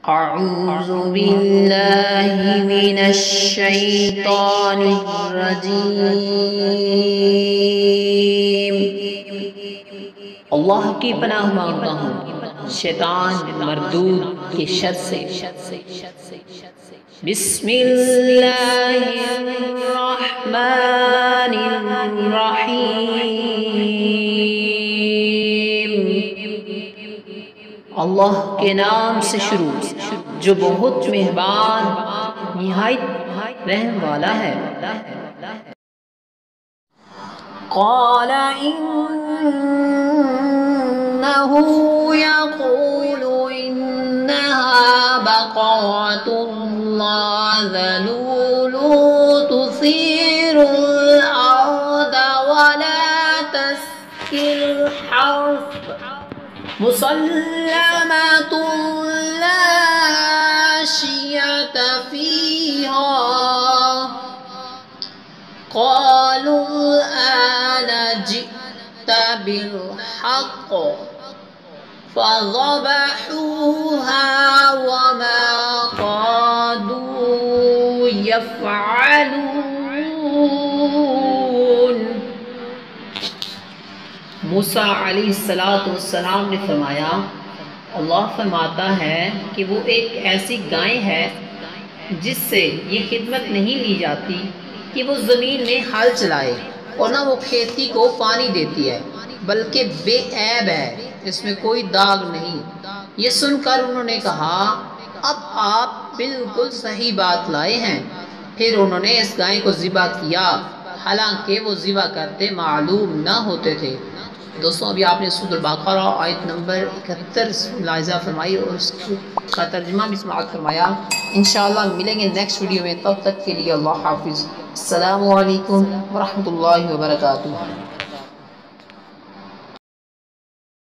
أعوذ بالله من الشيطان الرجيم اللہ کی پناہ مانگتا ہوں شیطان مردود کے شر سے۔ بسم اللہ الرحمن الرحیم، اللہ کے نام سے شروع جو بہت مہربان نہایت رحم والا ہے۔ قال إنه يقول إنها بقرة لا ذلول تثير الأرض ولا تسقي الحرث مسلمة لا شية فيها۔ قالوا الآن جئت بالحق فذبحوها وما كادوا يفعلون۔ موسیٰ علیہ السلام نے فرمایا، اللہ فرماتا ہے کہ وہ ایک ایسی گائے ہے جس سے یہ خدمت نہیں لی جاتی کہ وہ زمین میں ہل چلائے اور نہ وہ کھیتی کو پانی دیتی ہے، بلکہ بے عیب ہے، اس میں کوئی داغ نہیں۔ یہ سن کر انہوں نے کہا، اب آپ بالکل صحیح بات لائے ہیں۔ پھر انہوں نے اس گائے کو ذبح کیا، حالانکہ وہ ذبح کرتے معلوم نہ ہوتے تھے۔ دوستوں ابھی آپ نے سورۃ البقرہ آیت نمبر 71 ملاحظہ فرمائی اور اس کا ترجمہ بھی سماعت فرمایا۔ انشاءاللہ ملیں گے نیکسٹ ویڈیو میں، تب تک کے لیے اللہ حافظ۔ السلام علیکم ورحمۃ اللہ وبرکاتہ۔